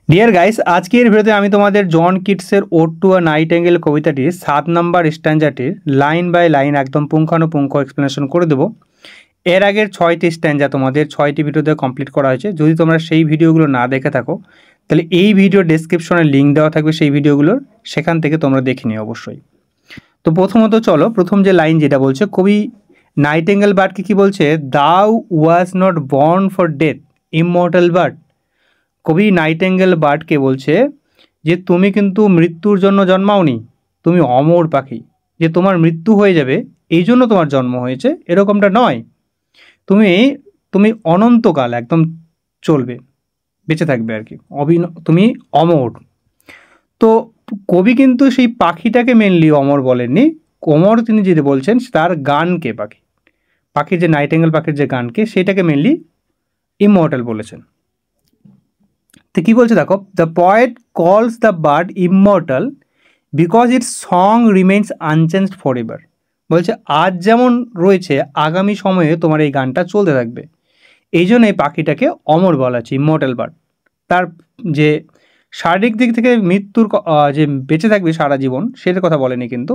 Deer guys, আজকের ভিডিওতে আমি তোমাদের জন কিটসের ode to a nightingale কবিতাটির 7 নম্বর স্ট্যাঞ্জাটির লাইন বাই লাইন একদম পুঙ্খানুপুঙ্খ এক্সপ্লেনেশন করে দেবো। এর আগের 6টি স্ট্যাঞ্জা তোমাদের 6টি ভিডিওতে কমপ্লিট করা হয়েছে। যদি তোমরা সেই ভিডিওগুলো না দেখে থাকো তাহলে এই ভিডিও ডেসক্রিপশনে লিঙ্ক দেওয়া থাকবে সেই ভিডিওগুলোর, সেখান থেকে তোমরা দেখে নিও অবশ্যই। তো প্রথমত চলো, প্রথম যে লাইন যেটা বলছে কবি নাইটেঙ্গেল বার্ডকে কি বলছে, দাউ was not born for death immortal bird. কবি নাইটেঙ্গেল বার্ডকে বলছে যে তুমি কিন্তু মৃত্যুর জন্য জন্মাওনি, তুমি অমর পাখি, যে তোমার মৃত্যু হয়ে যাবে এই জন্য তোমার জন্ম হয়েছে এরকমটা নয়। তুমি তুমি অনন্তকাল একদম চলবে, বেঁচে থাকবে আর কি, তুমি অমর। তো কবি কিন্তু সেই পাখিটাকে মেনলি অমর বলেননি, অমর তিনি যেটা বলছেন তার গানকে, পাখির যে নাইটেঙ্গেল পাখির যে গানকে সেটাকে মেনলি ইমমর্টাল বলেছেন। তো কী বলছে দেখো, দ্য পয়েট কলস the bird immortal because it's song remains unchanged for ever. বলছে আজ যেমন রয়েছে আগামী সময়ে তোমার এই গানটা চলতে থাকবে, এই জন্য এই পাখিটাকে অমর বলা হচ্ছে, ইমমর্টাল বার্ড। তার যে শারীরিক দিক থেকে মৃত্যুর যে বেঁচে থাকবে সারা জীবন সেটার কথা বলেনি কিন্তু,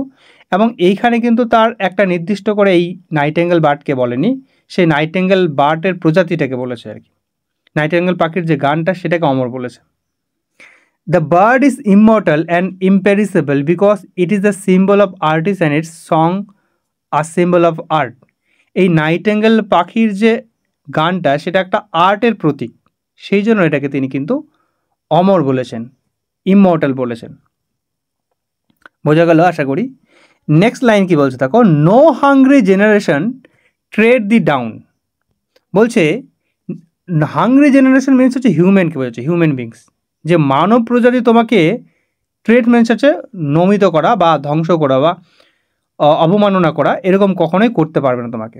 এবং এইখানে কিন্তু তার একটা নির্দিষ্ট করে এই নাইটেঙ্গেল বার্ডকে বলেনি, সেই নাইটেঙ্গেল বার্ডের প্রজাতিটাকে বলেছে আর কি। নাইটেঙ্গেল পাখির যে গানটা সেটাকে অমর বলেছে। The bird is immortal and imperishable because it is the symbol of artist and its song a symbol of art. এই নাইটেঙ্গেল পাখির যে গানটা সেটা একটা আর্টের প্রতীক, সেই জন্য এটাকে তিনি কিন্তু অমর বলেছেন, ইমমর্টাল বলেছেন। বোঝা গেল আশা করি। নেক্সট লাইন কি বলছে দেখো, নো হাংরি জেনারেশন ট্রেড দি ডাউন। বলছে হাংরি জেনারেশন মিনস হচ্ছে হিউম্যানকে বোঝাচ্ছে, হিউম্যান বিংস, যে মানব প্রজাতি তোমাকে ট্রেড মিনস হচ্ছে নমিত করা বা ধ্বংস করা বা অবমাননা করা, এরকম কখনোই করতে পারবে না তোমাকে।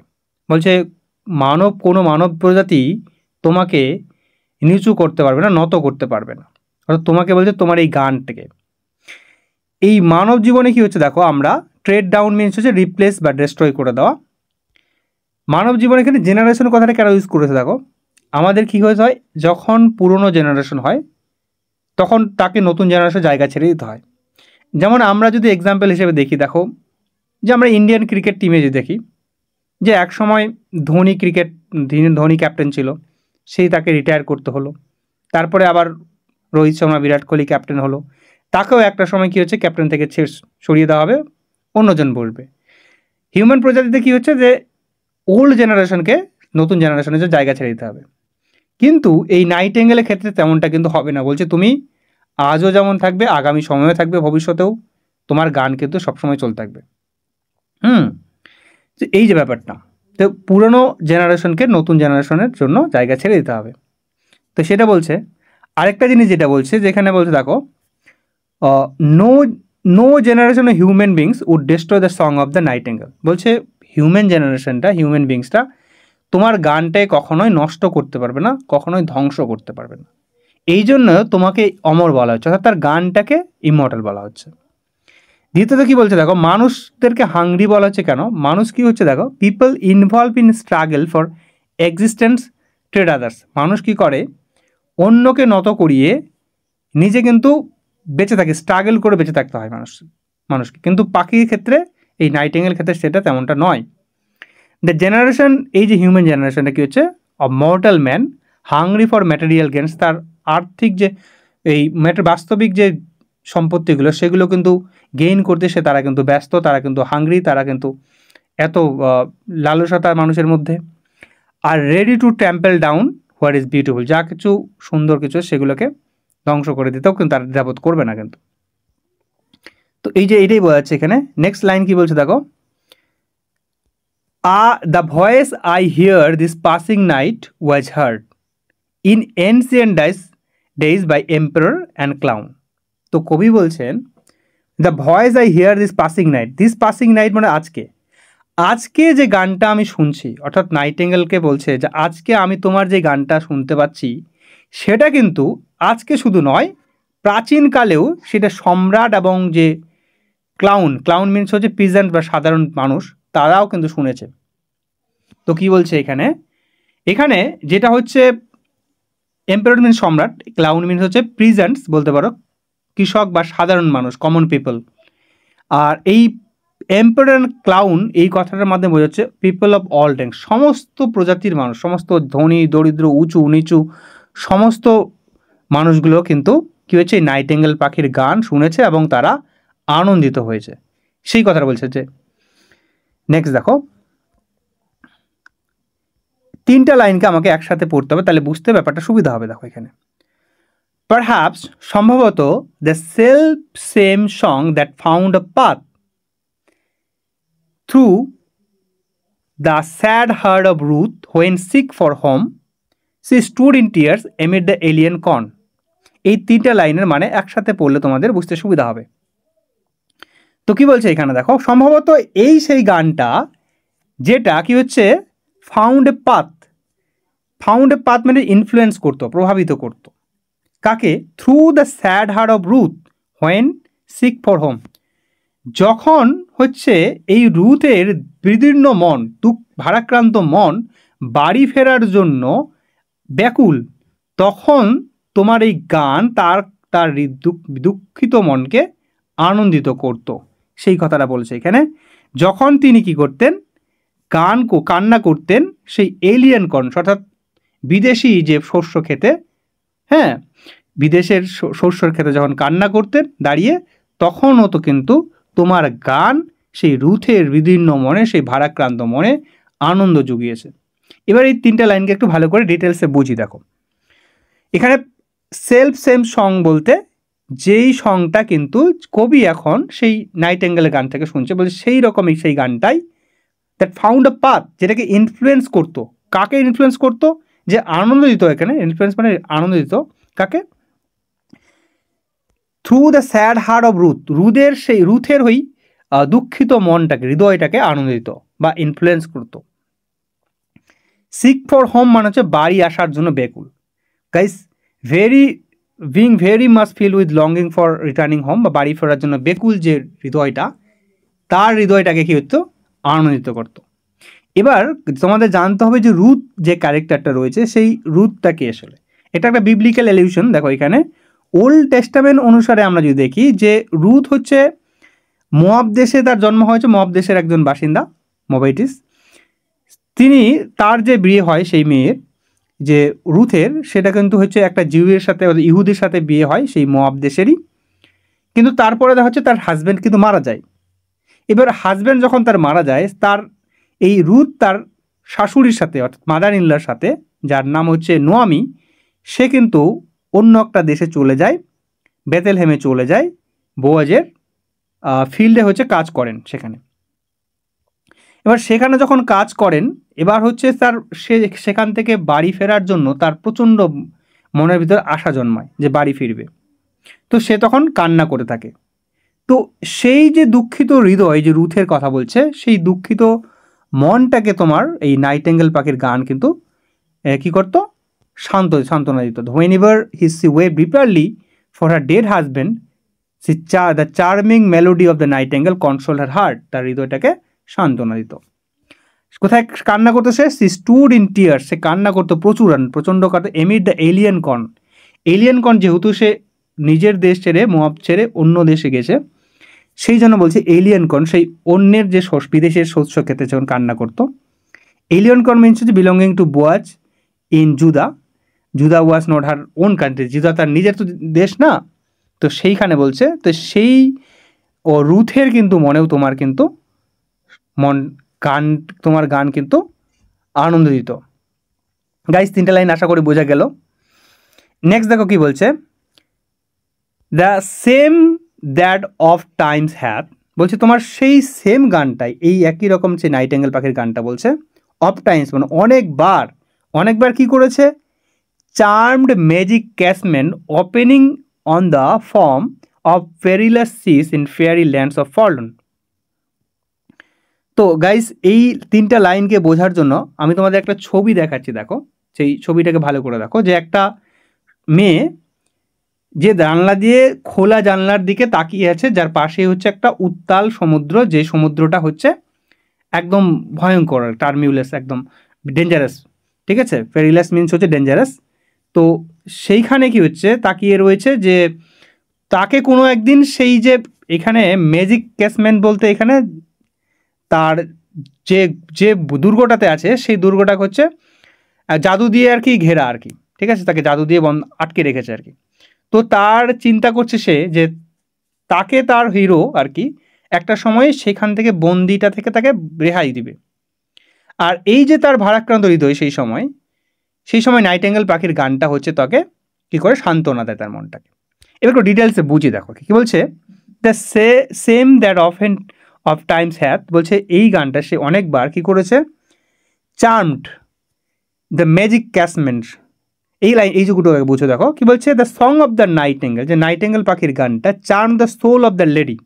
বলছে কোনো মানব প্রজাতি তোমাকে নিচু করতে পারবে না, নত করতে পারবে না। অর্থাৎ তোমাকে বলছে তোমার এই গানটাকে। এই মানব জীবনে কি হচ্ছে দেখো, আমরা ট্রেড ডাউন মিনস হচ্ছে রিপ্লেস বা ডিস্ট্রয় করে দেওয়া। মানব জীবনে এখানে জেনারেশন কথাটা কেন ইউজ করেছে দেখো, আমাদের কী হয়েছে হয়, যখন পুরনো জেনারেশন হয় তখন তাকে নতুন জেনারেশন জায়গা ছেড়ে দিতে হয়। যেমন আমরা যদি এক্সাম্পল হিসেবে দেখি, দেখো যে আমরা ইন্ডিয়ান ক্রিকেট টিমে যদি দেখি যে এক সময় ধোনি ক্যাপ্টেন ছিল, সেই তাকে রিটায়ার করতে হলো। তারপরে আবার রোহিত শর্মা বিরাট কোহলি ক্যাপ্টেন হলো, তাকেও একটা সময় কী হচ্ছে ক্যাপ্টেন থেকে সরিয়ে দেওয়া হবে, অন্যজন বসবে। হিউম্যান প্রজাতিতে কী হচ্ছে যে ওল্ড জেনারেশনকে নতুন জেনারেশনের জায়গা ছেড়ে দিতে হবে। কিন্তু এই নাইটেঙ্গেলের ক্ষেত্রে তেমনটা কিন্তু হবে না। বলছে তুমি আজও যেমন থাকবে, আগামী সময়েও থাকবে, ভবিষ্যতেও তোমার গান কিন্তু সবসময় চলতে থাকবে। তো এই যে ব্যাপারটা, তো পুরনো জেনারেশনকে নতুন জেনারেশনের জন্য জায়গা ছেড়ে দিতে হবে। তো সেটা বলছে। আরেকটা জিনিস যেটা বলছে, যেখানে বলছে দেখো, no generation of human beings would destroy the song of the nightingale. বলছে হিউম্যান বিংসটা তোমার গানটায় কখনোই নষ্ট করতে পারবে না, কখনোই ধ্বংস করতে পারবে না, এই জন্য তোমাকে অমর বলা হচ্ছে, অর্থাৎ তার গানটাকে ইমমর্টাল বলা হচ্ছে। দ্বিতীয়ত কী বলছে দেখো, মানুষদেরকে হাংরি বলা হচ্ছে কেন, মানুষ কী হচ্ছে দেখো, people involve in struggle for existence trade others. মানুষ কী করে, অন্যকে নত করিয়ে নিজে কিন্তু বেঁচে থাকে, স্ট্রাগল করে বেঁচে থাকতে হয় মানুষকে। কিন্তু পাখির ক্ষেত্রে, এই নাইটেঙ্গেল ক্ষেত্রে সেটা তেমনটা নয়। দ্য জেনারেশন, এই যে হিউম্যান জেনারেশনটা কী হচ্ছে, a mortal man hungry for material gains, তার আর্থিক যে এই বাস্তবিক যে সম্পত্তিগুলো সেগুলো কিন্তু গেইন করতে তারা কিন্তু ব্যস্ত, তারা কিন্তু হাংরি, তারা কিন্তু এত লালসতা মানুষের মধ্যে। আর ready to trample down what is beautiful, যা কিছু সুন্দর কিছু সেগুলোকে ধ্বংস করে দিতেও কিন্তু তারা দ্বিধাবোধ করবে না কিন্তু। তো এই যে এটাই বোঝাচ্ছে এখানে। নেক্সট লাইন কি বলছে দেখো, the voice I hear this passing night was heard in ancient days by emperor and clown. তো কবি বলছেন, the voice I hear this passing night মানে আজকে যে গানটা আমি শুনছি, অর্থাৎ নাইটেঙ্গেলকে বলছে যে আজকে আমি তোমার যে গানটা শুনতে পাচ্ছি সেটা কিন্তু আজকে শুধু নয়, প্রাচীনকালেও সেটা সম্রাট এবং যে ক্লাউন মিনস হচ্ছে পিজেন্ট বা সাধারণ মানুষ, তারাও কিন্তু শুনেছে। তো কি বলছে এখানে যেটা হচ্ছে এম্পারার মিনস সম্রাট, ক্লাউন মিনস হচ্ছে প্রিজেন্টস বলতে পারো, কৃষক বা সাধারণ মানুষ, কমন পিপল। আর এই এম্পারার ক্লাউন এই কথাটার মাধ্যমে বোঝাচ্ছে পিপল অফ অল র্যাঙ্ক, সমস্ত প্রজাতির মানুষ, সমস্ত ধনী দরিদ্র উঁচু নিচু সমস্ত মানুষগুলো কিন্তু কী হয়েছে, এই নাইটিঙ্গেল পাখির গান শুনেছে এবং তারা আনন্দিত হয়েছে, সেই কথাটা বলছে। যে নেক্সট দেখো, তিনটা লাইনকে আমাকে একসাথে পড়তে হবে, তাহলে বুঝতে ব্যাপারটা সুবিধা হবে। দেখো এখানে পারহ্যাপস সম্ভবত the self same song that found a path through the sad heart of Ruth when sick for home she stood in tears amid the alien corn. এই তিনটা লাইনের মানে একসাথে পড়লে তোমাদের বুঝতে সুবিধা হবে। তো কি বলছে এখানে দেখো, সম্ভবত এই সেই গানটা যেটা কি হচ্ছে found a path, found a path মানে ইনফ্লুয়েন্স করতো, প্রভাবিত করতো কাকে, through the sad heart of Ruth when sick for home, যখন হচ্ছে এই রুথের বিদীর্ণ মন, ভারাক্রান্ত মন বাড়ি ফেরার জন্য ব্যাকুল, তখন তোমার এই গান তার তার দুঃখিত মনকে আনন্দিত করত, সেই কথাটা বলছে এখানে। যখন তিনি কি করতেন, কান্না করতেন সেই এলিয়েন কর্ন, অর্থাৎ বিদেশি যে শস্য খেতে, হ্যাঁ বিদেশের শস্যর খেতে যখন কান্না করতেন দাঁড়িয়ে, তখনও তো কিন্তু তোমার গান সেই রুথের বিদীর্ণ মনে, সেই ভারাক্রান্ত মনে আনন্দ জুগিয়েছে। এবার এই তিনটা লাইনকে একটু ভালো করে ডিটেলসে বুঝি। দেখো এখানে সেলফ সেম সং বলতে যেই সংটা কিন্তু কবি এখন সেই নাইটিঙ্গেলের গান থেকে শুনছে, বলছে সেই রকমই সেই গানটাই দ্যাট ফাউন্ড আ পাথ, যেটাকে ইনফ্লুয়েন্স করতো, কাকে ইনফ্লুয়েন্স করতো, যে আনন্দ দিত, এখানে ইনফ্লুয়েন্স মানে আনন্দ দিত কাকে, through the sad heart of Ruth, রুথের ওই দুঃখিত মনটাকে, হৃদয়টাকে আনন্দিত বা ইনফ্লুয়েন্স করতো। সিক ফর হোম মানে হচ্ছে বাড়ি আসার জন্য ব্যাকুল। Guys very much fill with longing for returning home, বা বাড়ি ফেরার জন্য বেকুল যে হৃদয়টা, তার হৃদয়টাকে কী হতো, আনন্দিত করত। এবার তোমাদের জানতে হবে যে রুথ যে ক্যারেক্টারটা রয়েছে সেই রুথটা কে আসলে। এটা একটা বিবলিক্যাল এলিউশন। দেখো এখানে ওল্ড টেস্টামেন্ট অনুসারে আমরা যদি দেখি যে রুথ হচ্ছে মোয়াব দেশে তার জন্ম হয়েছে, মোয়াব দেশের একজন বাসিন্দা, মোবাইটিস। তিনি তার যে বিয়ে হয় সেই মেয়ের যে রুথের, সেটা কিন্তু হচ্ছে একটা জিউয়ের সাথে, ইহুদির সাথে বিয়ে হয় সেই মোয়াব দেশেরই। কিন্তু তারপরে দেখা হচ্ছে তার হাজব্যান্ড কিন্তু মারা যায়। এবার হাজব্যান্ড যখন তার মারা যায়, তার এই রুথ তার শাশুড়ির সাথে অর্থাৎ মাদার ইনলার সাথে, যার নাম হচ্ছে নোয়ামি, সে কিন্তু অন্য একটা দেশে চলে যায়, বেথেলহেমে চলে যায়, বোয়াজের ফিল্ডে হচ্ছে কাজ করেন সেখানে। এবার সেখানে যখন কাজ করেন, এবার হচ্ছে তার সেখান থেকে বাড়ি ফেরার জন্য তার প্রচণ্ড মনের ভিতর আশা জন্মায় যে বাড়ি ফিরবে। তো সে তখন কান্না করে থাকে। তো সেই যে দুঃখিত হৃদয় যে রুথের কথা বলছে, সেই দুঃখিত মনটাকে তোমার এই নাইটিঙ্গেল পাখির গান কিন্তু কী করতো, সান্ত্বনা দিত। হোয়েন এভার সি ওয়েভ bitterly for her dead husband, the charming melody of the nightingale console her heart, তার হৃদয়টাকে সান্ত্বনা দিত। কোথায় কান্না করতো সে স্টুড ইন টিয়ার্স, সে কান্না করতো প্রচণ্ড কাঁদতো, এমিড দ্য এলিয়েন কর্ন, যেহেতু সে নিজের দেশ ছেড়ে, মোয়াব ছেড়ে অন্য দেশে গেছে, সেই জন্য বলছে এলিয়েন কর্ন, সেই অন্যের যে বিদেশের শস্য খেতে যখন কান্না করতো। এলিয়েন কর্ন মিনস হচ্ছে belonging to Boaz in Judah was not her own country, Judah তার নিজের তো দেশ না, তো সেইখানে বলছে। তো সেই রুথের কিন্তু মনেও তোমার কিন্তু তোমার গান কিন্তু আনন্দ দিত। গাইস তিনটা লাইন আশা করি বোঝা গেল। নেক্সট দেখো কি বলছে, the same that of Times hath, বলছে তোমার সেই সেম গানটাই, এই একই রকম যে নাইটিঙ্গেল পাখির গানটা বলছে, অফ টাইমস মানে অনেকবার কি করেছে, charmed magic casements opening on the foam of perilous seas in fairy lands of forlorn. তো গাইস এই তিনটা লাইনকে বোঝার জন্য আমি তোমাদের একটা ছবি দেখাচ্ছি। দেখো সেই ছবিটাকে ভালো করে দেখো, যে একটা মেয়ে যে জানলা দিয়ে, খোলা জানলার দিকে তাকিয়ে আছে, যার পাশে হচ্ছে একটা উত্তাল সমুদ্র, যে সমুদ্রটা হচ্ছে একদম ভয়ঙ্কর, টার্মিউলেস, একদম ডেঞ্জারাস, ঠিক আছে, পেরিলাস মিনস হচ্ছে ডেঞ্জারাস। তো সেইখানে কি হচ্ছে তাকিয়ে রয়েছে যে তাকে কোনো একদিন সেই যে এখানে ম্যাজিক ক্যাসম্যান বলতে এখানে তার যে যে দুর্গটাতে আছে সেই দুর্গটা হচ্ছে জাদু দিয়ে আর কি ঘেরা আর কি, ঠিক আছে, তাকে জাদু দিয়ে আটকে রেখেছে আর কি। তো তার চিন্তা করছে সে যে তাকে তার হিরো আর কি একটা সময়ে সেখান থেকে বন্দিটা থেকে তাকে রেহাই দিবে। আর এই যে তার ভারাক্রান্ত হৃদয় সেই সময় নাইটেঙ্গেল পাখির গানটা হচ্ছে তাকে কী করে সান্ত্বনা দেয় তার মনটাকে। এবার একটু ডিটেলসে বুঝি দেখো কী বলছে। The same that often of Times hath বলছে এই গানটা সে অনেকবার কী করেছে, চার্মড দ্য ম্যাজিক ক্যাসমেন্ট। এই লাইন এই যুগুটো বুঝো দেখো কি বলছে, the song of the nightingale, যে নাইটেঙ্গেল পাখির গানটা charm the soul of the lady,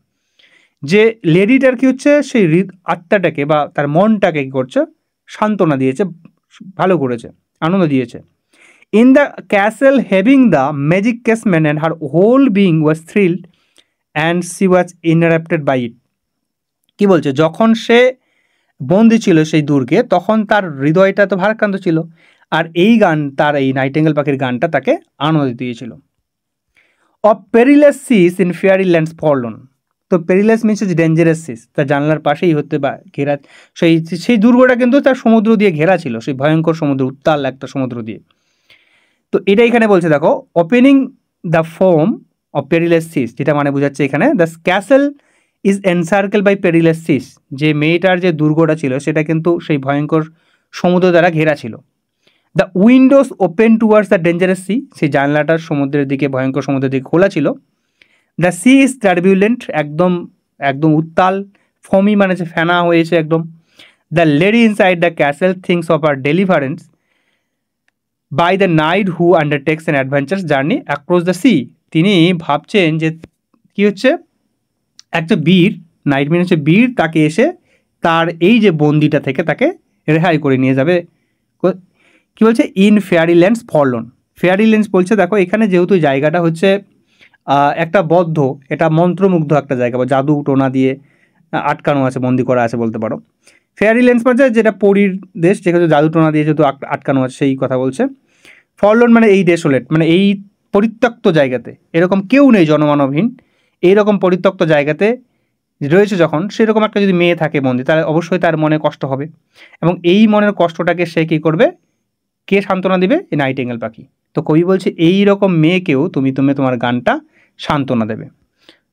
যে লেডিটার কি হচ্ছে সেই আত্মাটাকে বা তার মনটাকে কী করছে সান্ত্বনা দিয়েছে, ভালো করেছে, আনন্দ দিয়েছে। In the castle having the magic casement and her whole being was thrilled and she was interrupted by it. কী বলছে, যখন সে বন্দি ছিল সেই দুর্গে তখন তার হৃদয়টা তো ভারাক্রান্ত ছিল, আর এই গান তার এই নাইটেঙ্গেল পাখির গানটা তাকে আনন্দ দিয়েছিল। Of perilous seas in fairy lands forlorn, তো পেরিলাস মিনস হচ্ছে ডেঞ্জারাস সিস, তার জানলার পাশেই হতে বা ঘেরা সেই দুর্গটা কিন্তু তার সমুদ্র দিয়ে ঘেরা ছিল, সেই ভয়ঙ্কর সমুদ্র, উত্তাল একটা সমুদ্র দিয়ে। তো এটা এখানে বলছে দেখো, opening the foam of perilous seas, যেটা মানে বোঝাচ্ছে এখানে the castle is encircle by perilous seas, যে মেয়েটার যে দুর্গটা ছিল সেটা কিন্তু সেই ভয়ঙ্কর সমুদ্র দ্বারা ঘেরা ছিল। The windows open towards the dangerous sea, সেই জানলাটার সমুদ্রের দিকে, ভয়ঙ্কর সমুদ্রের দিকে খোলা ছিল। দ্য সি ইজ টার্বিউলেন্ট, একদম একদম উত্তাল, ফমি মানে যে ফেনা হয়েছে একদম। The lady inside the castle thinks of her deliverance by the knight who undertakes an adventurous journey across the sea, তিনি ভাবছেন যে কী হচ্ছে একটা বীর, নাইট মিন হচ্ছে বীর, তাকে এসে তার এই যে বন্দিটা থেকে তাকে রেহাই করে নিয়ে যাবে। কী বলছে, in fairy lands forlorn, fairy lands বলছে দেখো এখানে যেহেতু জায়গাটা হচ্ছে একটা বদ্ধ, এটা মন্ত্রমুগ্ধ একটা জায়গা বা জাদু টোনা দিয়ে আটকানো আছে, বন্দি করা আছে বলতে পারো। ফেয়ারি ল্যান্ডস মানে যেটা পরীর দেশ, যেখানে জাদু টোনা দিয়ে যেহেতু আটকানো আছে সেই কথা বলছে। ফরলন মানে এই ডেসোলেট, মানে এই পরিত্যক্ত জায়গাতে, এরকম কেউ নেই, জনমানবহীন এইরকম পরিত্যক্ত জায়গাতে রয়েছে যখন, সেরকম একটা যদি মেয়ে থাকে বন্দি, তাহলে অবশ্যই তার মনে কষ্ট হবে, এবং এই মনের কষ্টটাকে সে কী করবে, কে সান্ত্বনা দিবে, এই নাইটেঙ্গেল পাখি। তো কবি বলছে এই রকম মেয়েকেও তুমি তোমার গানটা সান্ত্বনা দেবে।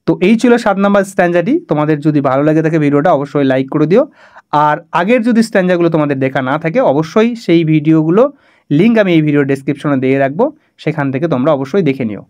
তো এই ছিল 7 নম্বর স্ট্যাঞ্জাটি। তোমাদের যদি ভালো লাগে থাকে ভিডিওটা অবশ্যই লাইক করে দিও, আর আগের যদি স্ট্যাঞ্জাগুলো তোমাদের দেখা না থাকে অবশ্যই সেই ভিডিওগুলো লিঙ্ক আমি এই ভিডিও ডেসক্রিপশনে দিয়ে রাখবো, সেখান থেকে তোমরা অবশ্যই দেখে নিও।